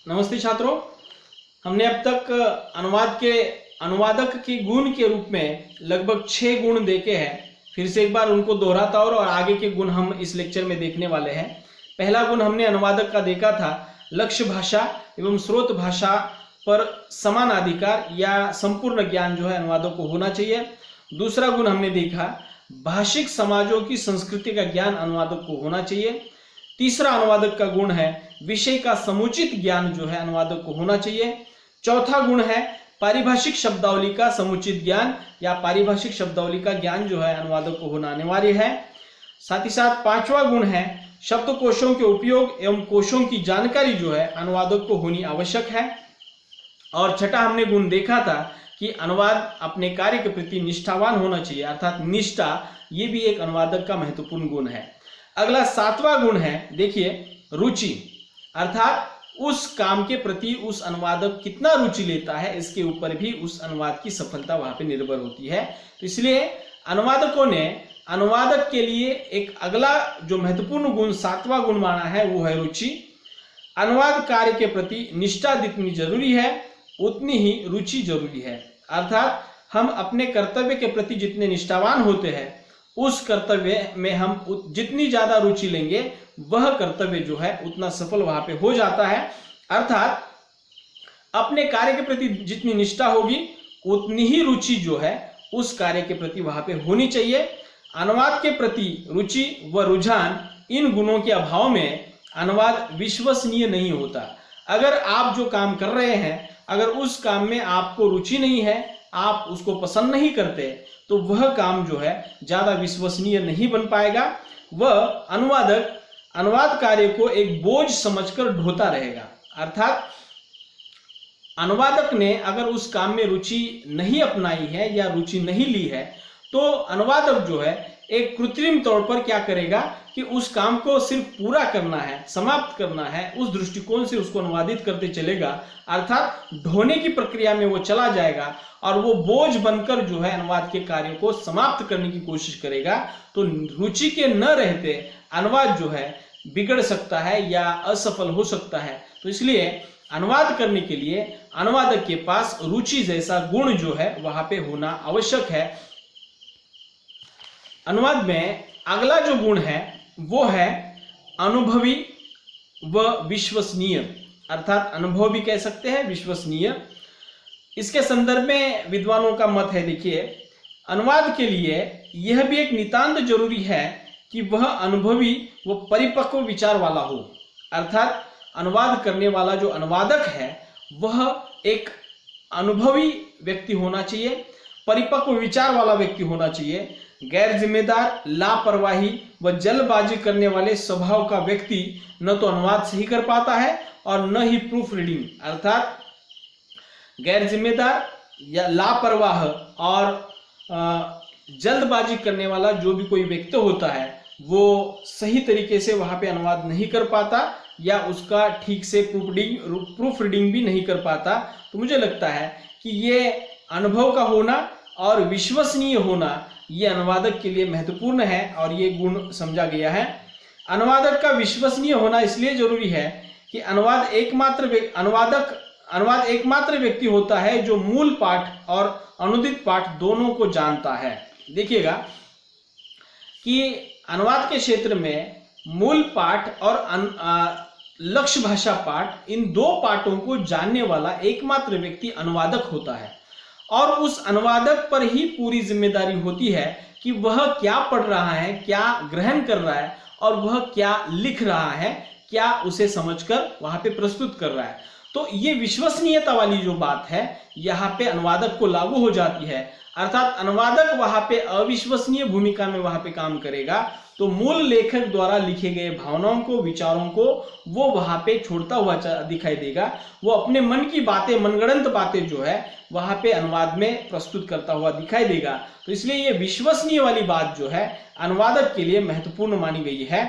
नमस्ते छात्रों, हमने अब तक अनुवादक के गुण के रूप में लगभग 6 गुण देखे हैं। फिर से एक बार उनको दोहराता और आगे के गुण हम इस लेक्चर में देखने वाले हैं। पहला गुण हमने अनुवादक का देखा था, लक्ष्य भाषा एवं स्रोत भाषा पर समान अधिकार या संपूर्ण ज्ञान जो है अनुवादक को होना चाहिए। दूसरा गुण हमने देखा, भाषिक समाजों की संस्कृति का ज्ञान अनुवादक को होना चाहिए। तीसरा अनुवादक का गुण है, विषय का समुचित ज्ञान जो है अनुवादक को होना चाहिए। चौथा गुण है, पारिभाषिक शब्दावली का समुचित ज्ञान या पारिभाषिक शब्दावली का ज्ञान जो है अनुवादक को होना अनिवार्य है। साथ ही साथ पांचवा गुण है, शब्दकोशों के उपयोग एवं कोशों की जानकारी जो है अनुवादक को होनी आवश्यक है। और छठा हमने गुण देखा था कि अनुवाद अपने कार्य के प्रति निष्ठावान होना चाहिए, अर्थात निष्ठा, ये भी एक अनुवादक का महत्वपूर्ण गुण है। अगला सातवां गुण है, देखिए, रुचि, अर्थात उस काम के प्रति उस अनुवादक कितना रुचि लेता है, इसके ऊपर भी उस अनुवाद की सफलता वहां पे निर्भर होती है। तो इसलिए अनुवादकों ने अनुवादक के लिए एक अगला जो महत्वपूर्ण गुण, सातवां गुण माना है, वो है रुचि। अनुवाद कार्य के प्रति निष्ठा जितनी जरूरी है उतनी ही रुचि जरूरी है, अर्थात हम अपने कर्तव्य के प्रति जितने निष्ठावान होते हैं उस कर्तव्य में हम जितनी ज्यादा रुचि लेंगे वह कर्तव्य जो है उतना सफल वहां पे हो जाता है। अर्थात अपने कार्य के प्रति जितनी निष्ठा होगी उतनी ही रुचि जो है उस कार्य के प्रति वहां पे होनी चाहिए। अनुवाद के प्रति रुचि व रुझान, इन गुणों के अभाव में अनुवाद विश्वसनीय नहीं होता। अगर आप जो काम कर रहे हैं, अगर उस काम में आपको रुचि नहीं है, आप उसको पसंद नहीं करते, तो वह काम जो है ज्यादा विश्वसनीय नहीं बन पाएगा। वह अनुवादक अनुवाद कार्य को एक बोझ समझकर ढोता रहेगा। अर्थात अनुवादक ने अगर उस काम में रुचि नहीं अपनाई है या रुचि नहीं ली है, तो अनुवादक जो है एक कृत्रिम तौर पर क्या करेगा कि उस काम को सिर्फ पूरा करना है, समाप्त करना है, उस दृष्टिकोण से उसको अनुवादित करते चलेगा। अर्थात ढोने की प्रक्रिया में वो चला जाएगा और वो बोझ बनकर जो है अनुवाद के कार्य को समाप्त करने की कोशिश करेगा। तो रुचि के न रहते अनुवाद जो है बिगड़ सकता है या असफल हो सकता है। तो इसलिए अनुवाद करने के लिए अनुवादक के पास रुचि जैसा गुण जो है वहां पे होना आवश्यक है। अनुवाद में अगला जो गुण है वो है अनुभवी व विश्वसनीय, अर्थात अनुभव भी कह सकते हैं, विश्वसनीय। इसके संदर्भ में विद्वानों का मत है, देखिए, अनुवाद के लिए यह भी एक नितांत जरूरी है कि वह अनुभवी व परिपक्व विचार वाला हो। अर्थात अनुवाद करने वाला जो अनुवादक है वह एक अनुभवी व्यक्ति होना चाहिए, परिपक्व विचार वाला व्यक्ति होना चाहिए। गैर जिम्मेदार, लापरवाही व जल्दबाजी करने वाले स्वभाव का व्यक्ति न तो अनुवाद सही कर पाता है और न ही प्रूफ रीडिंग, अर्थात गैर जिम्मेदार या लापरवाह और जल्दबाजी करने वाला जो भी कोई व्यक्ति होता है वो सही तरीके से वहां पे अनुवाद नहीं कर पाता या उसका ठीक से प्रूफ रीडिंग भी नहीं कर पाता। तो मुझे लगता है कि ये अनुभव का होना और विश्वसनीय होना ये अनुवादक के लिए महत्वपूर्ण है और ये गुण समझा गया है। अनुवादक का विश्वसनीय होना इसलिए जरूरी है कि अनुवाद एकमात्र व्यक्ति होता है जो मूल पाठ और अनुदित पाठ दोनों को जानता है। देखिएगा कि अनुवाद के क्षेत्र में मूल पाठ और लक्ष्य भाषा पाठ, इन दो पाठों को जानने वाला एकमात्र व्यक्ति अनुवादक होता है और उस अनुवादक पर ही पूरी जिम्मेदारी होती है कि वह क्या पढ़ रहा है, क्या ग्रहण कर रहा है और वह क्या लिख रहा है, क्या उसे समझकर वहां पे प्रस्तुत कर रहा है। तो ये विश्वसनीयता वाली जो बात है यहाँ पे अनुवादक को लागू हो जाती है। अर्थात अनुवादक वहां पे अविश्वसनीय भूमिका में वहां पे काम करेगा तो मूल लेखक द्वारा लिखे गए भावनाओं को, विचारों को वो वहां पे छोड़ता हुआ दिखाई देगा। वो अपने मन की बातें, मनगढ़ंत बातें जो है वहां पे अनुवाद में प्रस्तुत करता हुआ दिखाई देगा। तो इसलिए ये विश्वसनीय वाली बात जो है अनुवादक के लिए महत्वपूर्ण मानी गई है।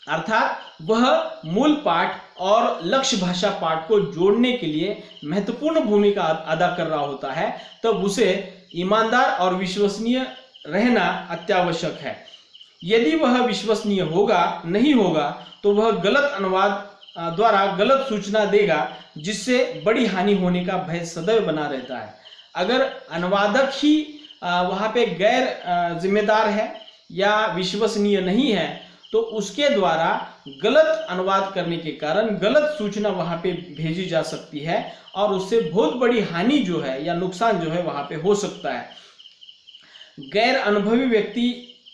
अर्थात वह मूल पाठ और लक्ष्य भाषा पाठ को जोड़ने के लिए महत्वपूर्ण भूमिका अदा कर रहा होता है, तब उसे ईमानदार और विश्वसनीय रहना अत्यावश्यक है। यदि वह विश्वसनीय नहीं होगा तो वह गलत अनुवाद द्वारा गलत सूचना देगा, जिससे बड़ी हानि होने का भय सदैव बना रहता है। अगर अनुवादक ही वहां पे गैर जिम्मेदार है या विश्वसनीय नहीं है, तो उसके द्वारा गलत अनुवाद करने के कारण गलत सूचना वहां पे भेजी जा सकती है और उससे बहुत बड़ी हानि जो है या नुकसान जो है वहां पे हो सकता है। गैर अनुभवी व्यक्ति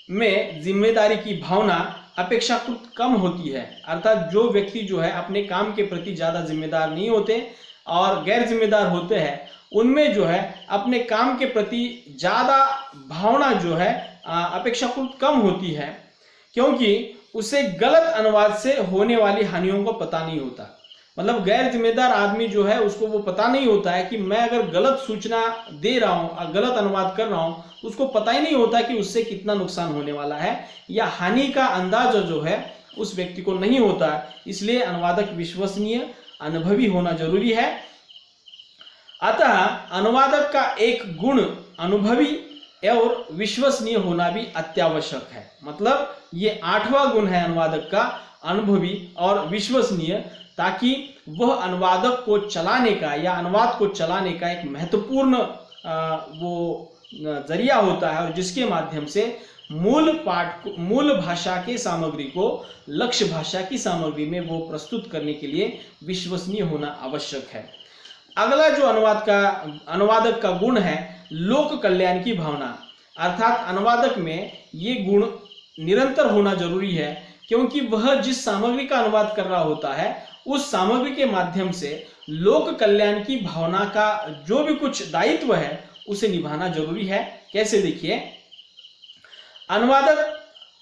में जिम्मेदारी की भावना अपेक्षाकृत कम होती है, अर्थात जो व्यक्ति जो है अपने काम के प्रति ज्यादा जिम्मेदार नहीं होते और गैर जिम्मेदार होते हैं, उनमें जो है अपने काम के प्रति ज्यादा भावना जो है अपेक्षाकृत कम होती है, क्योंकि उसे गलत अनुवाद से होने वाली हानियों को पता नहीं होता। मतलब गैर जिम्मेदार आदमी जो है उसको वो पता नहीं होता है कि मैं अगर गलत सूचना दे रहा हूँ, गलत अनुवाद कर रहा हूँ, उसको पता ही नहीं होता कि उससे कितना नुकसान होने वाला है या हानि का अंदाजा जो है उस व्यक्ति को नहीं होता। इसलिए अनुवादक विश्वसनीय अनुभवी होना जरूरी है। अतः अनुवादक का एक गुण अनुभवी और विश्वसनीय होना भी अत्यावश्यक है। मतलब ये 8वां गुण है अनुवादक का, अनुभवी और विश्वसनीय, ताकि वह अनुवादक को चलाने का या अनुवाद को चलाने का एक महत्वपूर्ण वो जरिया होता है, और जिसके माध्यम से मूल भाषा के सामग्री को लक्ष्य भाषा की सामग्री में वो प्रस्तुत करने के लिए विश्वसनीय होना आवश्यक है। अगला जो अनुवादक का गुण है लोक कल्याण की भावना, अर्थात अनुवादक में ये गुण निरंतर होना जरूरी है, क्योंकि वह जिस सामग्री का अनुवाद कर रहा होता है उस सामग्री के माध्यम से लोक कल्याण की भावना का जो भी कुछ दायित्व है उसे निभाना जरूरी है। कैसे, देखिए, अनुवादक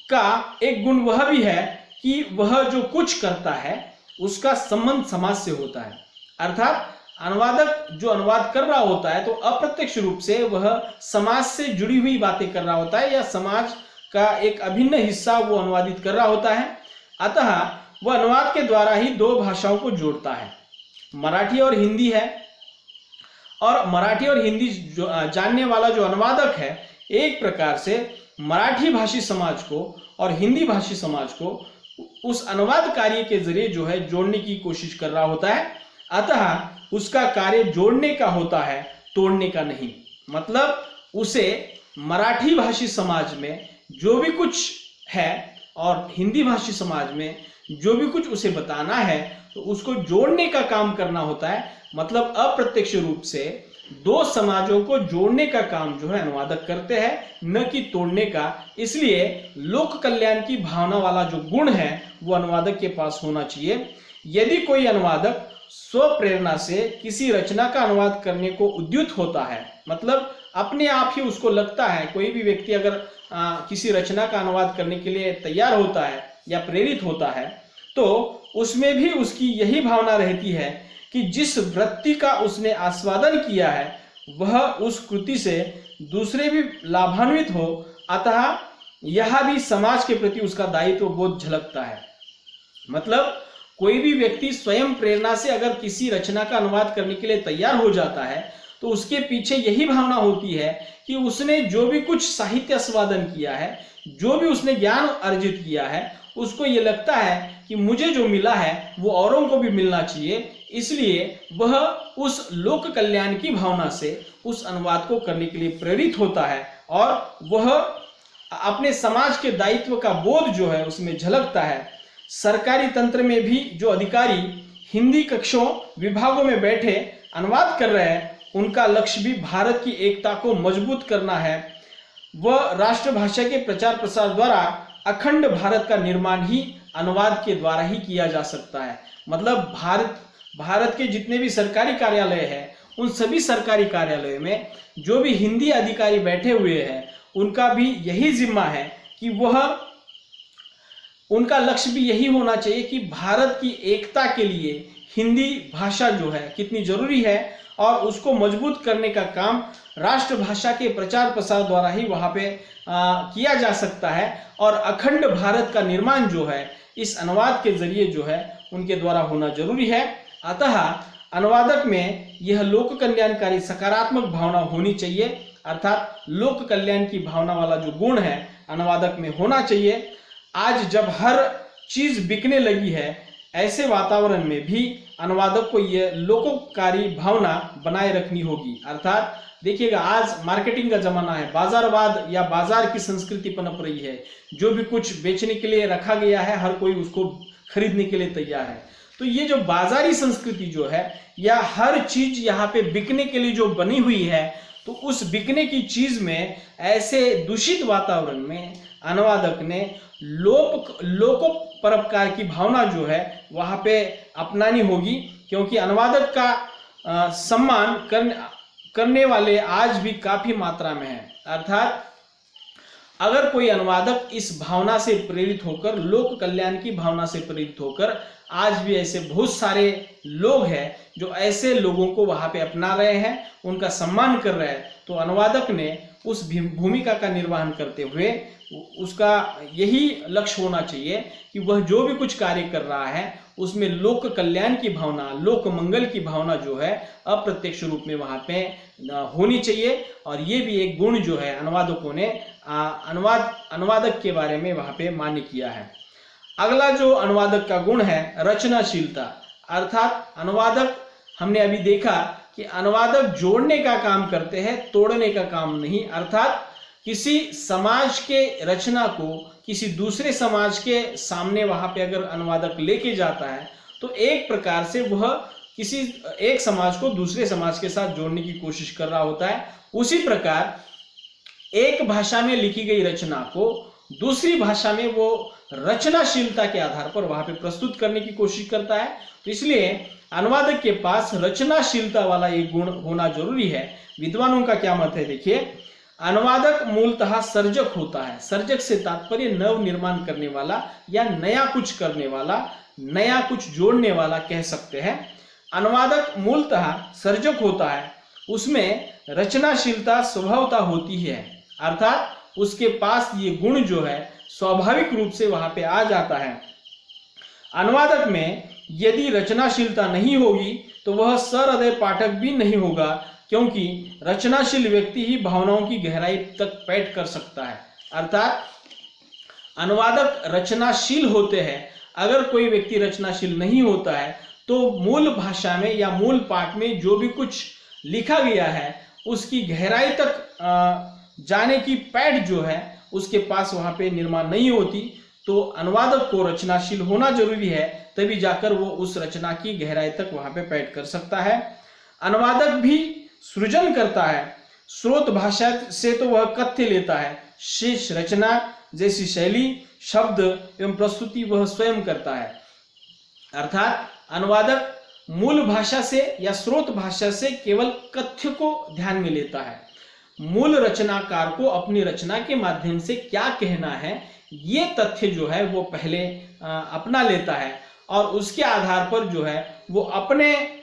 का एक गुण वह भी है कि वह जो कुछ करता है उसका संबंध समाज से होता है। अर्थात अनुवादक जो अनुवाद कर रहा होता है तो अप्रत्यक्ष रूप से वह समाज से जुड़ी हुई बातें कर रहा होता है या समाज का एक अभिन्न हिस्सा वो अनुवादित कर रहा होता है। अतः वह अनुवाद के द्वारा ही 2 भाषाओं को जोड़ता है, मराठी और हिंदी है। और मराठी और हिंदी जानने वाला जो अनुवादक है एक प्रकार से मराठी भाषी समाज को और हिंदी भाषी समाज को उस अनुवाद कार्य के जरिए जो है जोड़ने की कोशिश कर रहा होता है। अतः उसका कार्य जोड़ने का होता है, तोड़ने का नहीं। मतलब उसे मराठी भाषी समाज में जो भी कुछ है और हिंदी भाषी समाज में जो भी कुछ उसे बताना है तो उसको जोड़ने का काम करना होता है। मतलब अप्रत्यक्ष रूप से 2 समाजों को जोड़ने का काम जो है अनुवादक करते हैं, न कि तोड़ने का। इसलिए लोक कल्याण की भावना वाला जो गुण है वो अनुवादक के पास होना चाहिए। यदि कोई अनुवादक स्व प्रेरणा से किसी रचना का अनुवाद करने को उद्युत होता है, मतलब अपने आप ही उसको लगता है, कोई भी व्यक्ति अगर किसी रचना का अनुवाद करने के लिए तैयार होता है या प्रेरित होता है, तो उसमें भी उसकी यही भावना रहती है कि जिस वृत्ति का उसने आस्वादन किया है वह उस कृति से दूसरे भी लाभान्वित हो। अतः यह भी समाज के प्रति उसका दायित्व बोध झलकता है। मतलब कोई भी व्यक्ति स्वयं प्रेरणा से अगर किसी रचना का अनुवाद करने के लिए तैयार हो जाता है तो उसके पीछे यही भावना होती है कि उसने जो भी कुछ साहित्य आस्वादन किया है, जो भी उसने ज्ञान अर्जित किया है, उसको ये लगता है कि मुझे जो मिला है वो औरों को भी मिलना चाहिए। इसलिए वह उस लोक कल्याण की भावना से उस अनुवाद को करने के लिए प्रेरित होता है और वह अपने समाज के दायित्व का बोध जो है उसमें झलकता है। सरकारी तंत्र में भी जो अधिकारी हिंदी कक्षों विभागों में बैठे अनुवाद कर रहे हैं, उनका लक्ष्य भी भारत की एकता को मजबूत करना है। वह राष्ट्रभाषा के प्रचार प्रसार द्वारा अखंड भारत का निर्माण ही अनुवाद के द्वारा ही किया जा सकता है। मतलब भारत के जितने भी सरकारी कार्यालय हैं, उन सभी सरकारी कार्यालयों में जो भी हिंदी अधिकारी बैठे हुए हैं, उनका भी यही जिम्मा है कि उनका लक्ष्य भी यही होना चाहिए कि भारत की एकता के लिए हिंदी भाषा जो है कितनी जरूरी है और उसको मजबूत करने का काम राष्ट्रभाषा के प्रचार प्रसार द्वारा ही वहां पे किया जा सकता है। और अखंड भारत का निर्माण जो है इस अनुवाद के जरिए जो है उनके द्वारा होना जरूरी है। अतः अनुवादक में यह लोक कल्याणकारी सकारात्मक भावना होनी चाहिए, अर्थात लोक कल्याण की भावना वाला जो गुण है अनुवादक में होना चाहिए। आज जब हर चीज बिकने लगी है, ऐसे वातावरण में भी अनुवादक को यह लोकोपकारी भावना बनाए रखनी होगी। अर्थात देखिएगा, आज मार्केटिंग का जमाना है, बाजारवाद या बाजार की संस्कृति पनप रही है। जो भी कुछ बेचने के लिए रखा गया है, हर कोई उसको खरीदने के लिए तैयार है। तो ये जो बाजारी संस्कृति जो है, या हर चीज यहाँ पे बिकने के लिए जो बनी हुई है, तो उस बिकने की चीज में ऐसे दूषित वातावरण में अनुवादक ने लोकोपरोपकार की भावना जो है वहां पे अपनानी होगी, क्योंकि अनुवादक का सम्मान करने वाले आज भी काफी मात्रा में है। अर्थात अगर कोई अनुवादक इस भावना से प्रेरित होकर, लोक कल्याण की भावना से प्रेरित होकर, आज भी ऐसे बहुत सारे लोग हैं जो ऐसे लोगों को वहां पे अपना रहे हैं, उनका सम्मान कर रहे हैं, तो अनुवादक ने उस भूमिका का निर्वहन करते हुए उसका यही लक्ष्य होना चाहिए कि वह जो भी कुछ कार्य कर रहा है उसमें लोक कल्याण की भावना, लोक मंगल की भावना जो है अप्रत्यक्ष रूप में वहां पे होनी चाहिए। और ये भी एक गुण जो है अनुवादकों ने अनुवादक के बारे में वहां पे मान्य किया है। अगला जो अनुवादक का गुण है, रचनाशीलता। अर्थात अनुवादक, हमने अभी देखा कि अनुवादक जोड़ने का काम करते हैं, तोड़ने का काम नहीं। अर्थात किसी समाज के रचना को किसी दूसरे समाज के सामने वहां पे अगर अनुवादक लेके जाता है, तो एक प्रकार से वह किसी एक समाज को दूसरे समाज के साथ जोड़ने की कोशिश कर रहा होता है। उसी प्रकार एक भाषा में लिखी गई रचना को दूसरी भाषा में वो रचनाशीलता के आधार पर वहां पे प्रस्तुत करने की कोशिश करता है। तो इसलिए अनुवादक के पास रचनाशीलता वाला एक गुण होना जरूरी है। विद्वानों का क्या मत है, देखिए, अनुवादक मूलतः सर्जक होता है। सर्जक से तात्पर्य नव निर्माण करने वाला या नया कुछ करने वाला, नया कुछ जोड़ने वाला कह सकते हैं। अनुवादक मूलतः सर्जक होता है, उसमें रचनाशीलता स्वभावता होती है। अर्थात उसके पास ये गुण जो है स्वाभाविक रूप से वहां पे आ जाता है। अनुवादक में यदि रचनाशीलता नहीं होगी तो वह सहृदय पाठक भी नहीं होगा, क्योंकि रचनाशील व्यक्ति ही भावनाओं की गहराई तक पैठ कर सकता है। अर्थात अनुवादक रचनाशील होते हैं। अगर कोई व्यक्ति रचनाशील नहीं होता है तो मूल भाषा में या मूल पाठ में जो भी कुछ लिखा गया है उसकी गहराई तक जाने की पैठ जो है उसके पास वहां पे निर्माण नहीं होती। तो अनुवादक को रचनाशील होना जरूरी है, तभी जाकर वो उस रचना की गहराई तक वहां पे पैठ कर सकता है। अनुवादक भी सृजन करता है। स्रोत भाषा से तो वह कथ्य लेता है, शेष रचना जैसी शैली, शब्द एवं प्रस्तुति वह स्वयं करता है। अर्थात अनुवादक मूल भाषा से या स्रोत भाषा से केवल कथ्य को ध्यान में लेता है। मूल रचनाकार को अपनी रचना के माध्यम से क्या कहना है ये तथ्य जो है वो पहले अपना लेता है, और उसके आधार पर जो है वो अपने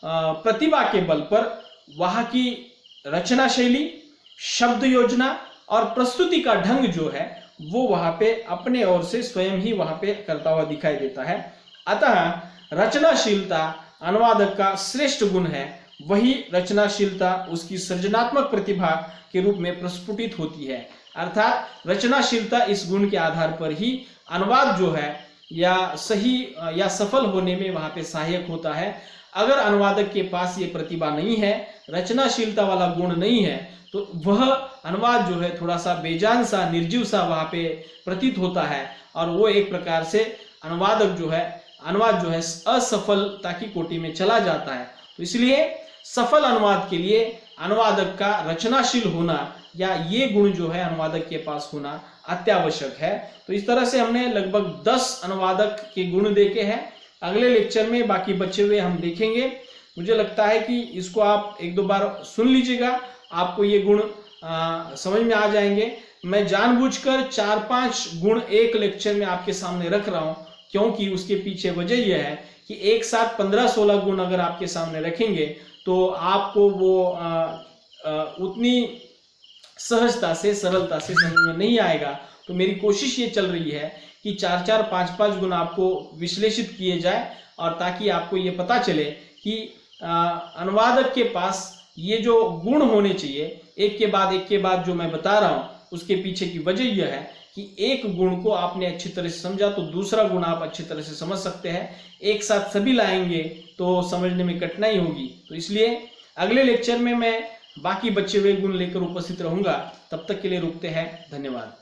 प्रतिभा के बल पर वहां की रचना शैली, शब्द योजना और प्रस्तुति का ढंग जो है वो वहां पे अपने ओर से स्वयं ही वहां पे करता हुआ दिखाई देता है। अतः रचनाशीलता अनुवादक का श्रेष्ठ गुण है। वही रचनाशीलता उसकी सृजनात्मक प्रतिभा के रूप में प्रस्फुटित होती है। अर्थात रचनाशीलता इस गुण के आधार पर ही अनुवाद जो है या सही या सफल होने में वहां पे सहायक होता है। अगर अनुवादक के पास ये प्रतिभा नहीं है, रचनाशीलता वाला गुण नहीं है, तो वह अनुवाद जो है थोड़ा सा बेजान सा, निर्जीव सा वहां पे प्रतीत होता है, और वो एक प्रकार से अनुवाद जो है असफलता की कोटि में चला जाता है। तो इसलिए सफल अनुवाद के लिए अनुवादक का रचनाशील होना या ये गुण जो है अनुवादक के पास होना अत्यावश्यक है। तो इस तरह से हमने लगभग 10 अनुवादक के गुण देखे हैं। अगले लेक्चर में बाकी बचे हुए हम देखेंगे। मुझे लगता है कि इसको आप एक दो बार सुन लीजिएगा, आपको ये गुण समझ में आ जाएंगे। मैं जानबूझकर 4-5 गुण एक लेक्चर में आपके सामने रख रहा हूं, क्योंकि उसके पीछे वजह यह है कि एक साथ 15-16 गुण अगर आपके सामने रखेंगे तो आपको वो उतनी सहजता से, सरलता से समझ में नहीं आएगा। तो मेरी कोशिश ये चल रही है कि 4-4, 5-5 गुण आपको विश्लेषित किए जाए, और ताकि आपको ये पता चले कि अनुवादक के पास ये जो गुण होने चाहिए, एक के बाद जो मैं बता रहा हूँ, उसके पीछे की वजह यह है कि एक गुण को आपने अच्छी तरह से समझा तो दूसरा गुण आप अच्छी तरह से समझ सकते हैं। एक साथ सभी लाएंगे तो समझने में कठिनाई होगी। तो इसलिए अगले लेक्चर में मैं बाकी बचे हुए गुण लेकर उपस्थित रहूंगा। तब तक के लिए रुकते हैं। धन्यवाद।